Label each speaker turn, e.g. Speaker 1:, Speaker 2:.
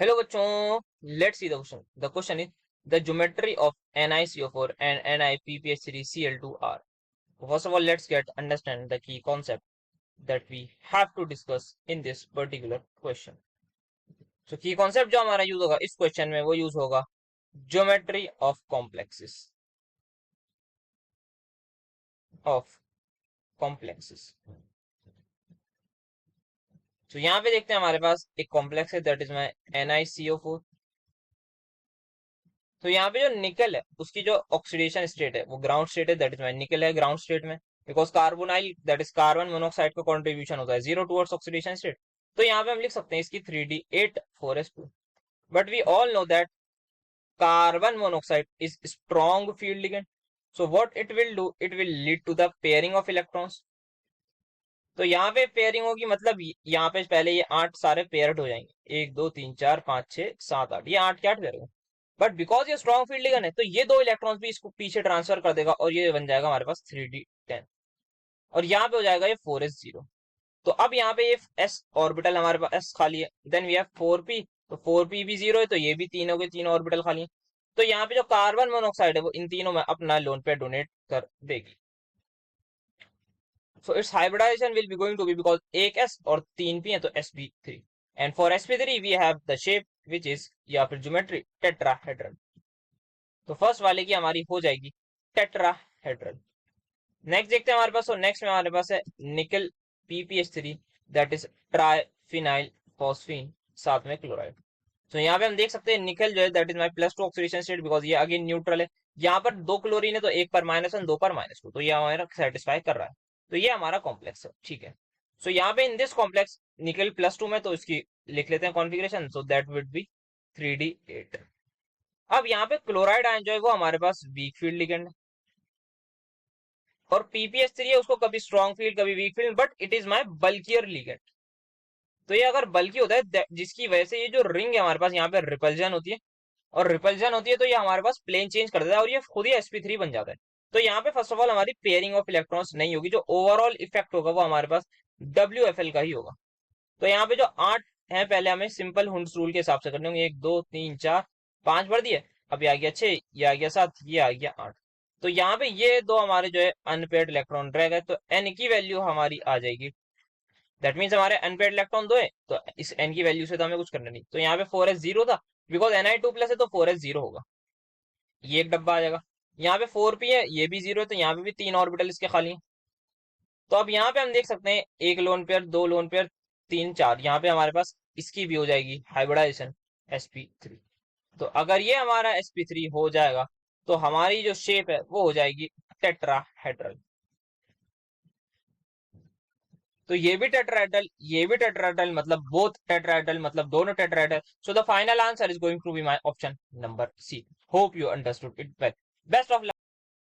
Speaker 1: Hello बच्चों, let's see the question. The question is the geometry of NiCO4 and NiPPH3Cl2r. First of all, let's get understand the key concept that we have to discuss in this particular question. So key concept जो हमारा use होगा इस question में वो use होगा geometry of complexes. तो यहाँ पे देखते हैं हमारे पास एक कॉम्प्लेक्स है दैट इज माई NiCO4. तो यहाँ पे जो निकल है उसकी जो ऑक्सीडेशन स्टेट है वो ग्राउंड स्टेट है, दैट इज माई निकल है ग्राउंड स्टेट में, because carbonyl that is carbon monoxide का कॉन्ट्रीब्यूशन होता है 0 टुवर्ड्स ऑक्सीडेशन स्टेट. तो यहाँ पे हम लिख सकते हैं इसकी 3D8 4s2. But we all know that carbon monoxide is strong field ligand. So what it will do, it will lead to the pairing of electrons. तो यहाँ पे पेयरिंग होगी, मतलब यहाँ पे पहले ये 8 सारे पेयर्ड हो जाएंगे, 1 2 3 4 5 6 7 8, ये 8 के 8 पेयर होंगे. बट बिकॉज ये स्ट्रॉन्ग फील्ड लिगेंड है तो ये 2 इलेक्ट्रॉन्स भी इसको पीछे ट्रांसफर कर देगा और ये बन जाएगा हमारे पास 3D10. और यहाँ पे हो जाएगा ये 4s0. तो अब यहाँ पे ये s ऑर्बिटल हमारे पास s खाली है. देन वी हैव 4p, तो 4p भी 0 है तो ये भी 3 हो गए, 3 ऑर्बिटल खाली है. तो यहाँ पे जो कार्बन मोनोऑक्साइड है वो इन तीनों में अपना लोन पेयर डोनेट कर देगी. So its hybridization will be going to be because एक s और 3p है तो sp3. And for sp3 we have the shape which is या फिर ज्योमेट्री टेट्राहेड्रल. तो फर्स्ट वाले की हमारी हो जाएगी टेट्राहेड्रल. नेक्स्ट देखते हैं हमारे पास. तो नेक्स्ट में हमारे पास है निकल PPH3 that is triphenyl phosphine साथ में क्लोराइड. तो यहाँ पे हम देख सकते हैं निकल जो है that is my +2 oxidation state because ये अगेन न्यूट्रल है. यहाँ पर 2 क्लोरीन है तो एक पर -1 2 पर -2, तो ये हमारा सेटिस्फाई कर रहा है. तो ये हमारा कॉम्प्लेक्स है, ठीक है. सो यहाँ पे इन दिस कॉम्प्लेक्स निकल +2 में तो इसकी लिख लेते हैं configuration. So that would be 3D8. अब यहाँ पे क्लोराइड आयन जो है वो हमारे पास वीक फील्ड लिगेंड है और PPH3 है उसको कभी स्ट्रॉन्ग फील्ड कभी weak field, but it is my bulkier ligand. तो ये अगर बल्कि होता है जिसकी वजह से ये जो रिंग है हमारे पास यहाँ पे रिपल्जन होती है, और रिपल्जन होती है तो ये हमारे पास प्लेन चेंज कर देता है और ये खुद ही sp3 बन जाता है. तो यहाँ पे फर्स्ट ऑफ ऑल हमारी पेयरिंग ऑफ इलेक्ट्रॉन्स नहीं होगी, जो ओवरऑल इफेक्ट होगा वो हमारे पास WFL का ही होगा. तो यहाँ पे जो 8 है पहले हमें सिंपल हुंड्स रूल के हिसाब से करने होंगे. 1 2 3 4 5 भर दिए, अब ये आ गया 6, ये आ गया 7, ये आ गया 8. तो यहाँ पे ये दो हमारे जो है अनपेयर्ड इलेक्ट्रॉन रह गए, तो n की वैल्यू हमारी आ जाएगी. दैट मीन्स हमारे अनपेयर्ड इलेक्ट्रॉन 2 है तो इस n की वैल्यू से तो हमें कुछ करना नहीं. तो यहाँ पे 4s0 था बिकॉज Ni2+ है तो 4s0 होगा, ये एक डब्बा आ जाएगा. यहाँ पे 4p है ये भी 0 है तो यहाँ पे भी 3 ऑर्बिटल इसके खाली हैं. तो अब यहाँ पे हम देख सकते हैं 1 लोन पेयर 2 लोन पेयर 3 4, यहाँ पे हमारे पास इसकी भी हो जाएगी हाइब्रिडाइजेशन sp3. तो अगर ये हमारा sp3 हो जाएगा तो हमारी जो शेप है वो हो जाएगी टेट्राहेड्रल. तो ये भी टेट्राहेड्रल ये भी टेट्राहेड्रल, मतलब बोथ टेट्राहेड्रल, मतलब दोनों tetrahedral. So the final answer is going to be my option number C. Hope you understood it well. Best of